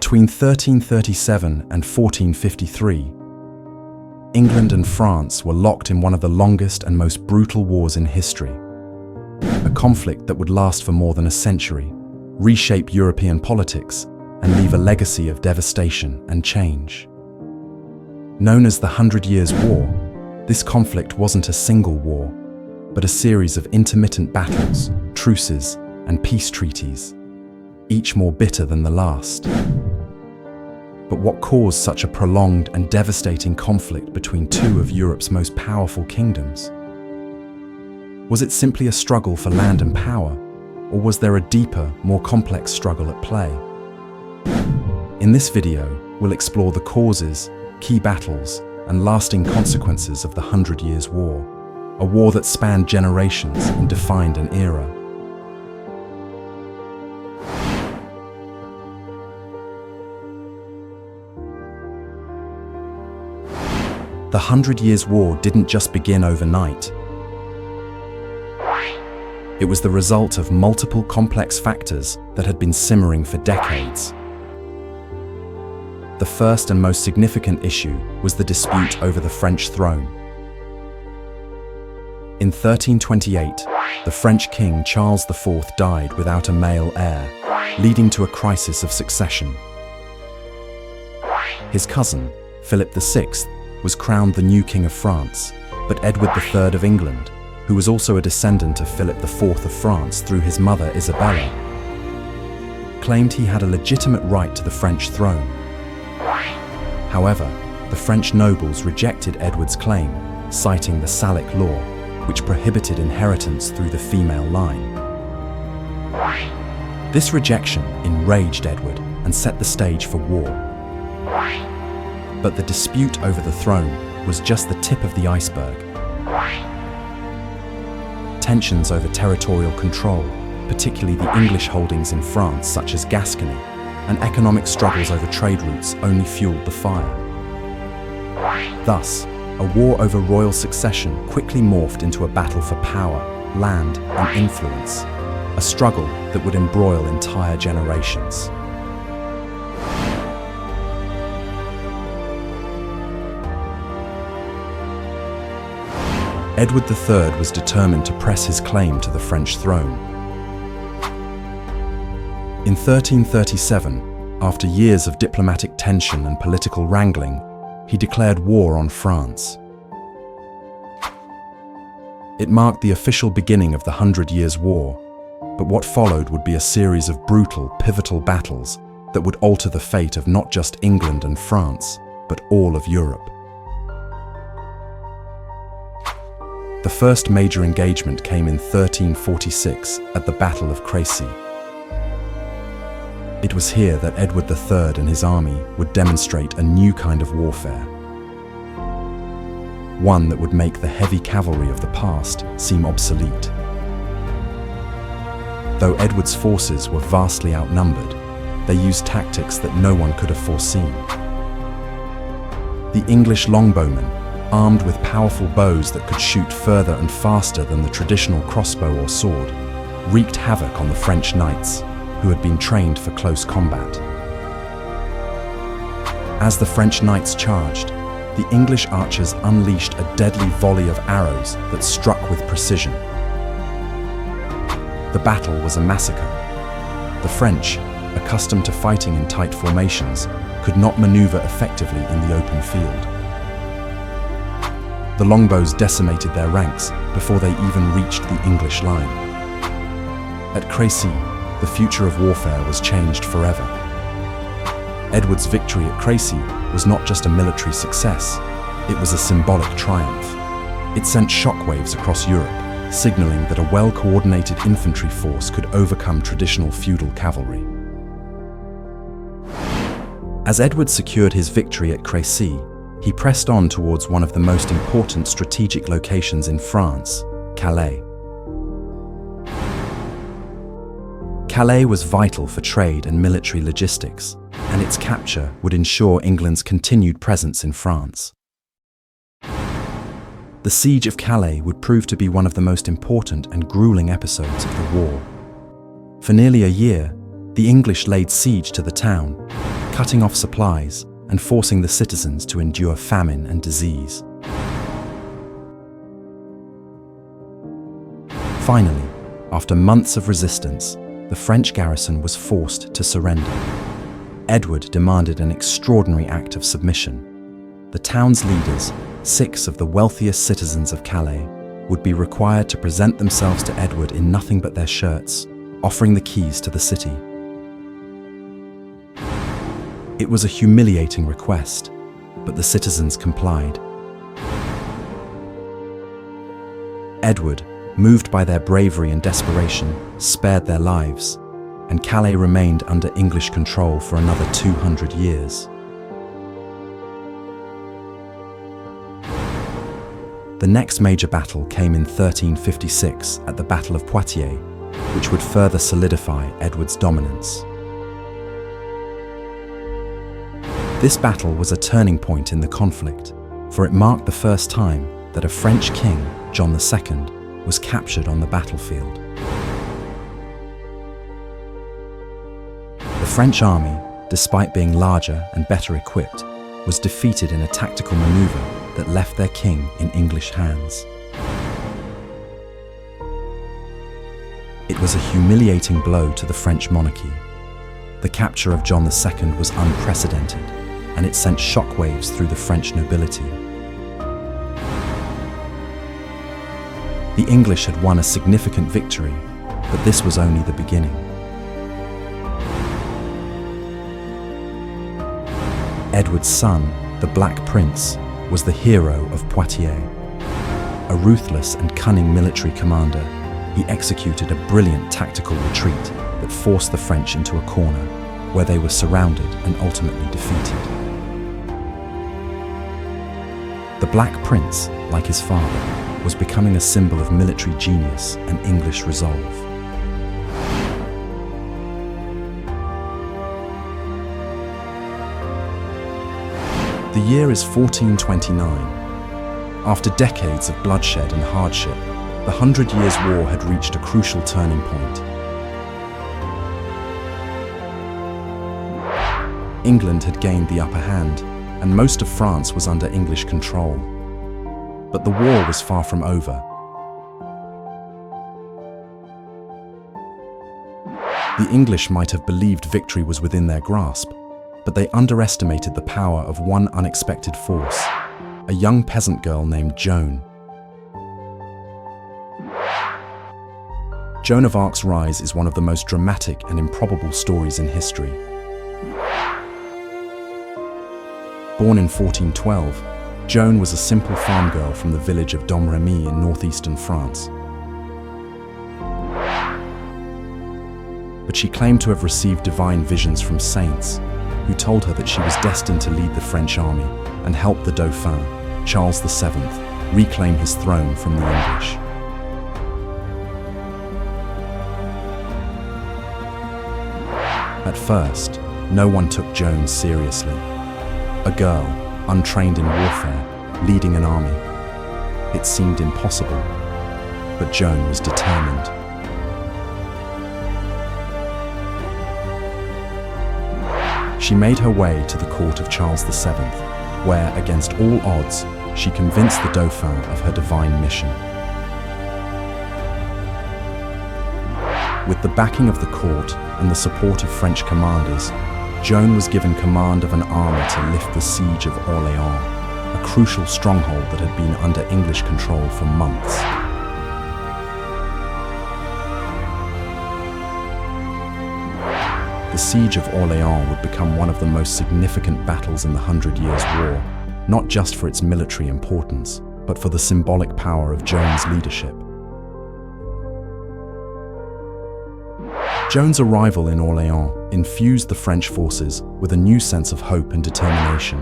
Between 1337 and 1453, England and France were locked in one of the longest and most brutal wars in history. A conflict that would last for more than a century, reshape European politics, and leave a legacy of devastation and change. Known as the 100 Years' War, this conflict wasn't a single war, but a series of intermittent battles, truces, and peace treaties, each more bitter than the last. But what caused such a prolonged and devastating conflict between two of Europe's most powerful kingdoms? Was it simply a struggle for land and power, or was there a deeper, more complex struggle at play? In this video, we'll explore the causes, key battles, and lasting consequences of the 100 Years' War, a war that spanned generations and defined an era. The 100 Years' War didn't just begin overnight. It was the result of multiple complex factors that had been simmering for decades. The first and most significant issue was the dispute over the French throne. In 1328, the French king Charles IV died without a male heir, leading to a crisis of succession. His cousin, Philip VI, was crowned the new King of France, but Edward III of England, who was also a descendant of Philip IV of France through his mother Isabella, claimed he had a legitimate right to the French throne. However, the French nobles rejected Edward's claim, citing the Salic law, which prohibited inheritance through the female line. This rejection enraged Edward and set the stage for war. But the dispute over the throne was just the tip of the iceberg. Tensions over territorial control, particularly the English holdings in France such as Gascony, and economic struggles over trade routes only fueled the fire. Thus, a war over royal succession quickly morphed into a battle for power, land, and influence, a struggle that would embroil entire generations. Edward III was determined to press his claim to the French throne. In 1337, after years of diplomatic tension and political wrangling, he declared war on France. It marked the official beginning of the 100 Years' War, but what followed would be a series of brutal, pivotal battles that would alter the fate of not just England and France, but all of Europe. The first major engagement came in 1346 at the Battle of Crécy. It was here that Edward III and his army would demonstrate a new kind of warfare. One that would make the heavy cavalry of the past seem obsolete. Though Edward's forces were vastly outnumbered, they used tactics that no one could have foreseen. The English longbowmen, armed with powerful bows that could shoot further and faster than the traditional crossbow or sword, wreaked havoc on the French knights, who had been trained for close combat. As the French knights charged, the English archers unleashed a deadly volley of arrows that struck with precision. The battle was a massacre. The French, accustomed to fighting in tight formations, could not maneuver effectively in the open field. The longbows decimated their ranks before they even reached the English line. At Crécy, the future of warfare was changed forever. Edward's victory at Crécy was not just a military success, it was a symbolic triumph. It sent shockwaves across Europe, signaling that a well-coordinated infantry force could overcome traditional feudal cavalry. As Edward secured his victory at Crécy, he pressed on towards one of the most important strategic locations in France, Calais. Calais was vital for trade and military logistics, and its capture would ensure England's continued presence in France. The Siege of Calais would prove to be one of the most important and grueling episodes of the war. For nearly a year, the English laid siege to the town, cutting off supplies and forcing the citizens to endure famine and disease. Finally, after months of resistance, the French garrison was forced to surrender. Edward demanded an extraordinary act of submission. The town's leaders, 6 of the wealthiest citizens of Calais, would be required to present themselves to Edward in nothing but their shirts, offering the keys to the city. It was a humiliating request, but the citizens complied. Edward, moved by their bravery and desperation, spared their lives, and Calais remained under English control for another 200 years. The next major battle came in 1356 at the Battle of Poitiers, which would further solidify Edward's dominance. This battle was a turning point in the conflict, for it marked the first time that a French king, John II, was captured on the battlefield. The French army, despite being larger and better equipped, was defeated in a tactical maneuver that left their king in English hands. It was a humiliating blow to the French monarchy. The capture of John II was unprecedented, and it sent shockwaves through the French nobility. The English had won a significant victory, but this was only the beginning. Edward's son, the Black Prince, was the hero of Poitiers. A ruthless and cunning military commander, he executed a brilliant tactical retreat that forced the French into a corner, where they were surrounded and ultimately defeated. The Black Prince, like his father, was becoming a symbol of military genius and English resolve. The year is 1429. After decades of bloodshed and hardship, the 100 Years' War had reached a crucial turning point. England had gained the upper hand, and most of France was under English control. But the war was far from over. The English might have believed victory was within their grasp, but they underestimated the power of one unexpected force, a young peasant girl named Joan. Joan of Arc's rise is one of the most dramatic and improbable stories in history. Born in 1412, Joan was a simple farm girl from the village of Domremy in northeastern France. But she claimed to have received divine visions from saints, who told her that she was destined to lead the French army and help the Dauphin, Charles VII, reclaim his throne from the English. At first, no one took Joan seriously. A girl, untrained in warfare, leading an army. It seemed impossible, but Joan was determined. She made her way to the court of Charles VII, where, against all odds, she convinced the Dauphin of her divine mission. With the backing of the court and the support of French commanders, Joan was given command of an army to lift the siege of Orléans, a crucial stronghold that had been under English control for months. The siege of Orléans would become one of the most significant battles in the 100 Years' War, not just for its military importance, but for the symbolic power of Joan's leadership. Joan's arrival in Orléans infused the French forces with a new sense of hope and determination.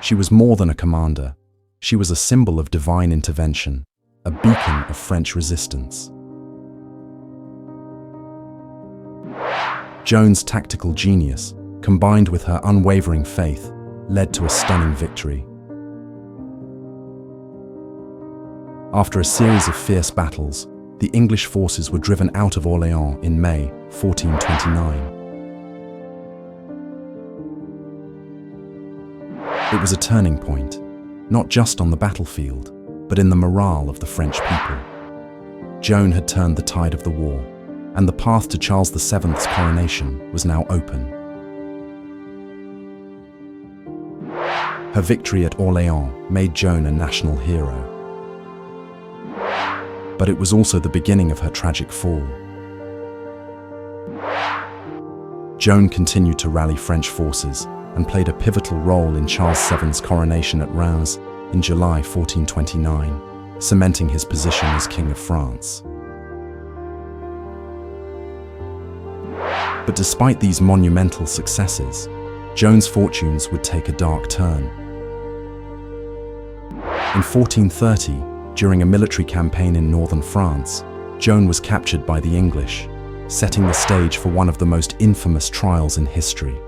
She was more than a commander. She was a symbol of divine intervention, a beacon of French resistance. Joan's tactical genius, combined with her unwavering faith, led to a stunning victory. After a series of fierce battles, the English forces were driven out of Orléans in May 1429. It was a turning point, not just on the battlefield, but in the morale of the French people. Joan had turned the tide of the war, and the path to Charles VII's coronation was now open. Her victory at Orléans made Joan a national hero. But it was also the beginning of her tragic fall. Joan continued to rally French forces and played a pivotal role in Charles VII's coronation at Reims in July 1429, cementing his position as King of France. But despite these monumental successes, Joan's fortunes would take a dark turn. In 1430, during a military campaign in northern France, Joan was captured by the English, setting the stage for one of the most infamous trials in history.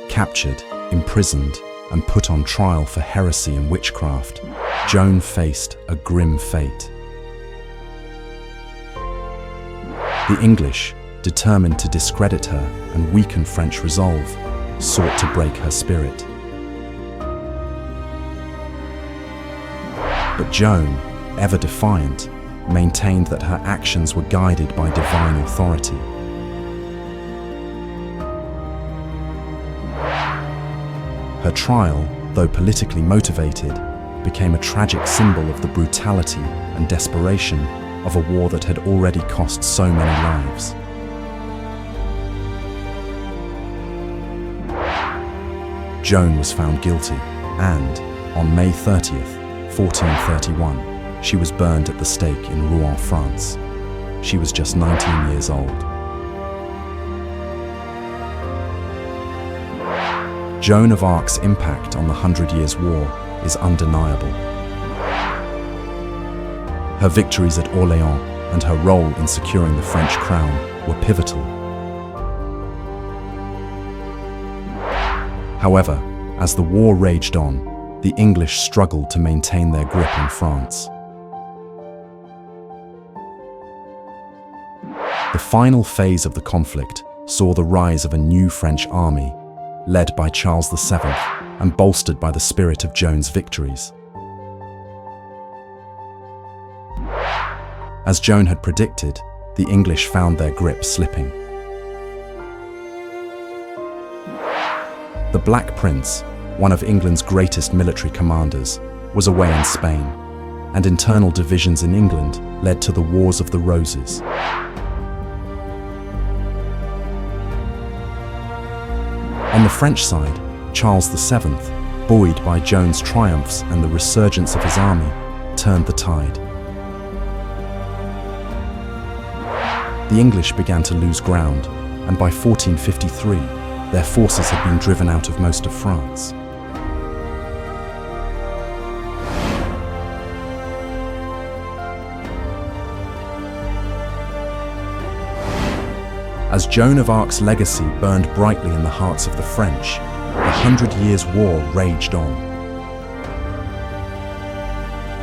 Captured, imprisoned, and put on trial for heresy and witchcraft, Joan faced a grim fate. The English, determined to discredit her and weaken French resolve, sought to break her spirit. But Joan, ever defiant, maintained that her actions were guided by divine authority. Her trial, though politically motivated, became a tragic symbol of the brutality and desperation of a war that had already cost so many lives. Joan was found guilty, and, on May 30th, 1431, she was burned at the stake in Rouen, France. She was just 19 years old. Joan of Arc's impact on the 100 Years' War is undeniable. Her victories at Orléans and her role in securing the French crown were pivotal. However, as the war raged on, the English struggled to maintain their grip on France. The final phase of the conflict saw the rise of a new French army, led by Charles VII and bolstered by the spirit of Joan's victories. As Joan had predicted, the English found their grip slipping. The Black Prince, one of England's greatest military commanders, was away in Spain, and internal divisions in England led to the Wars of the Roses. On the French side, Charles VII, buoyed by Joan's triumphs and the resurgence of his army, turned the tide. The English began to lose ground, and by 1453, their forces had been driven out of most of France. As Joan of Arc's legacy burned brightly in the hearts of the French, the 100 Years' War raged on.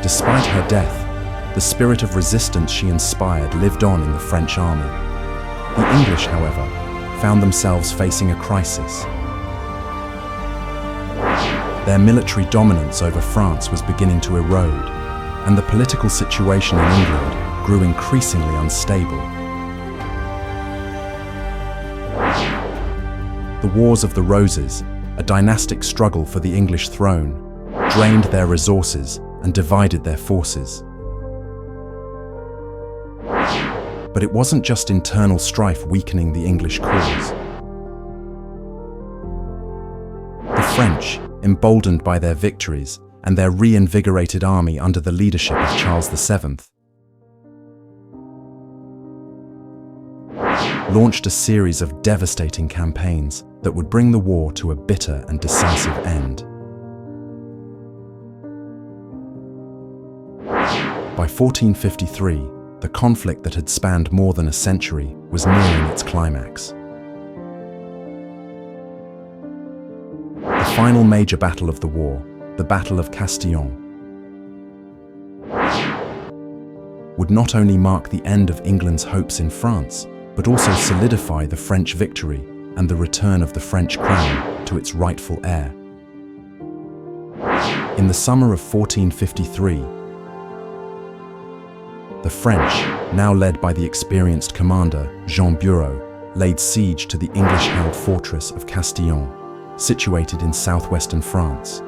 Despite her death, the spirit of resistance she inspired lived on in the French army. The English, however, found themselves facing a crisis. Their military dominance over France was beginning to erode, and the political situation in England grew increasingly unstable. The Wars of the Roses, a dynastic struggle for the English throne, drained their resources and divided their forces. But it wasn't just internal strife weakening the English cause. The French, emboldened by their victories and their reinvigorated army under the leadership of Charles VII, launched a series of devastating campaigns that would bring the war to a bitter and decisive end. By 1453, the conflict that had spanned more than a century was nearing its climax. The final major battle of the war, the Battle of Castillon, would not only mark the end of England's hopes in France, but also solidify the French victory and the return of the French crown to its rightful heir. In the summer of 1453, the French, now led by the experienced commander Jean Bureau, laid siege to the English-held fortress of Castillon, situated in southwestern France.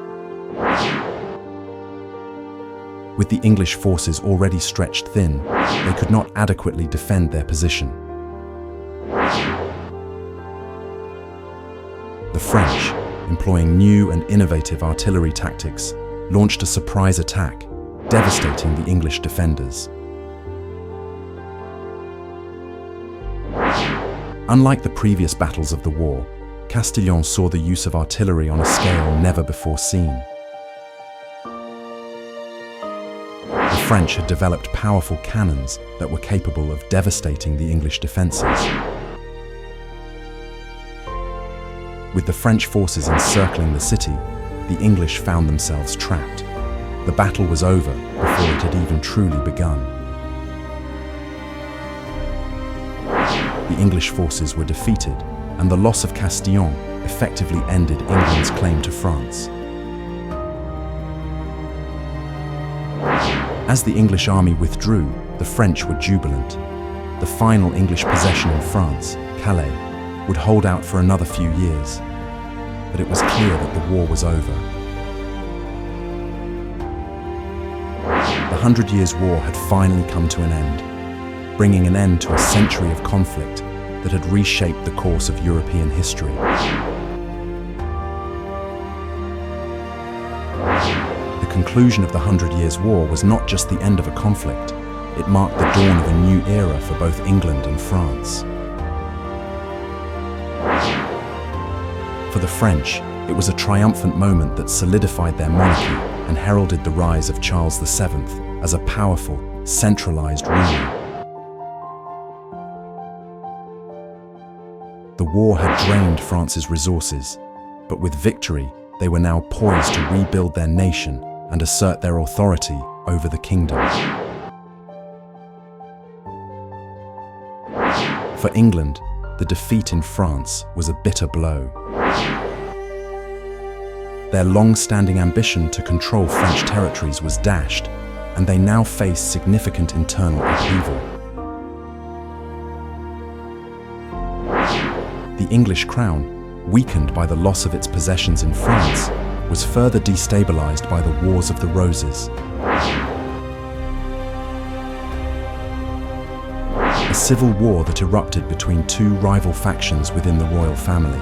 With the English forces already stretched thin, they could not adequately defend their position. The French, employing new and innovative artillery tactics, launched a surprise attack, devastating the English defenders. Unlike the previous battles of the war, Castillon saw the use of artillery on a scale never before seen. The French had developed powerful cannons that were capable of devastating the English defences. With the French forces encircling the city, the English found themselves trapped. The battle was over before it had even truly begun. The English forces were defeated, and the loss of Castillon effectively ended England's claim to France. As the English army withdrew, the French were jubilant. The final English possession in France, Calais, would hold out for another few years, but it was clear that the war was over. The 100 Years' War had finally come to an end, bringing an end to a century of conflict that had reshaped the course of European history. The conclusion of the 100 Years' War was not just the end of a conflict, it marked the dawn of a new era for both England and France. For the French, it was a triumphant moment that solidified their monarchy and heralded the rise of Charles VII as a powerful, centralized ruler. The war had drained France's resources, but with victory, they were now poised to rebuild their nation and assert their authority over the kingdom. For England, the defeat in France was a bitter blow. Their long-standing ambition to control French territories was dashed, and they now faced significant internal upheaval. The English crown, weakened by the loss of its possessions in France, was further destabilized by the Wars of the Roses. A civil war that erupted between two rival factions within the royal family,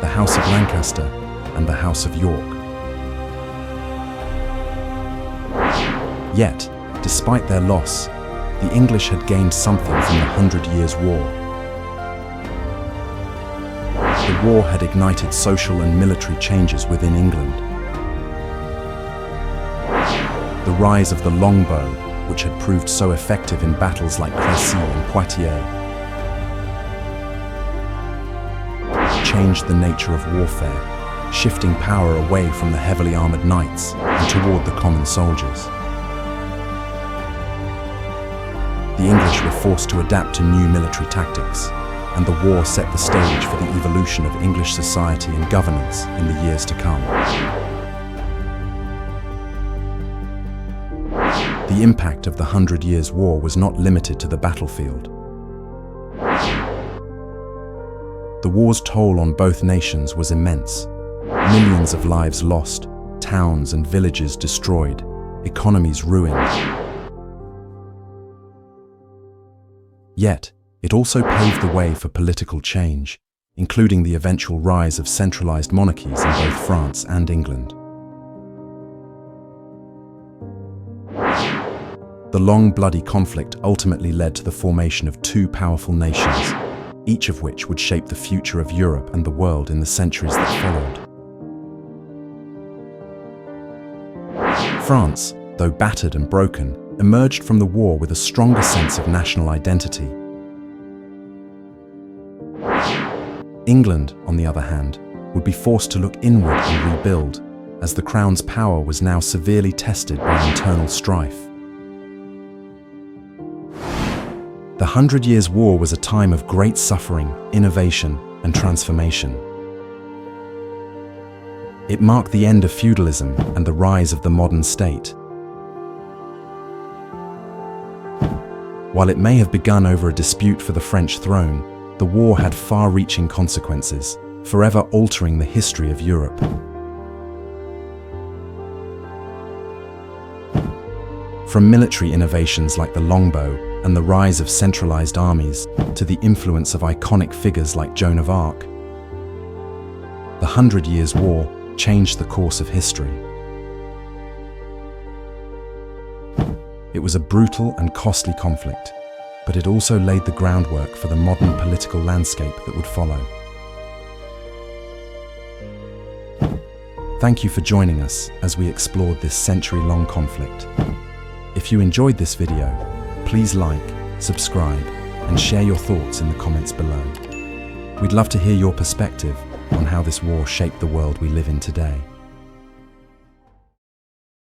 the House of Lancaster and the House of York. Yet, despite their loss, the English had gained something from the 100 Years' War. The war had ignited social and military changes within England. The rise of the longbow, which had proved so effective in battles like Crécy and Poitiers, changed the nature of warfare, shifting power away from the heavily armored knights and toward the common soldiers. The English were forced to adapt to new military tactics, and the war set the stage for the evolution of English society and governance in the years to come. The impact of the 100 Years' War was not limited to the battlefield. The war's toll on both nations was immense. Millions of lives lost, towns and villages destroyed, economies ruined. Yet, it also paved the way for political change, including the eventual rise of centralized monarchies in both France and England. The long, bloody conflict ultimately led to the formation of two powerful nations, each of which would shape the future of Europe and the world in the centuries that followed. France, though battered and broken, emerged from the war with a stronger sense of national identity. England, on the other hand, would be forced to look inward and rebuild, as the crown's power was now severely tested by internal strife. The 100 Years' War was a time of great suffering, innovation, and transformation. It marked the end of feudalism and the rise of the modern state. While it may have begun over a dispute for the French throne, the war had far-reaching consequences, forever altering the history of Europe. From military innovations like the longbow and the rise of centralized armies to the influence of iconic figures like Joan of Arc, the 100 Years' War changed the course of history. It was a brutal and costly conflict, but it also laid the groundwork for the modern political landscape that would follow. Thank you for joining us as we explored this century-long conflict. If you enjoyed this video, please like, subscribe, and share your thoughts in the comments below. We'd love to hear your perspective on how this war shaped the world we live in today.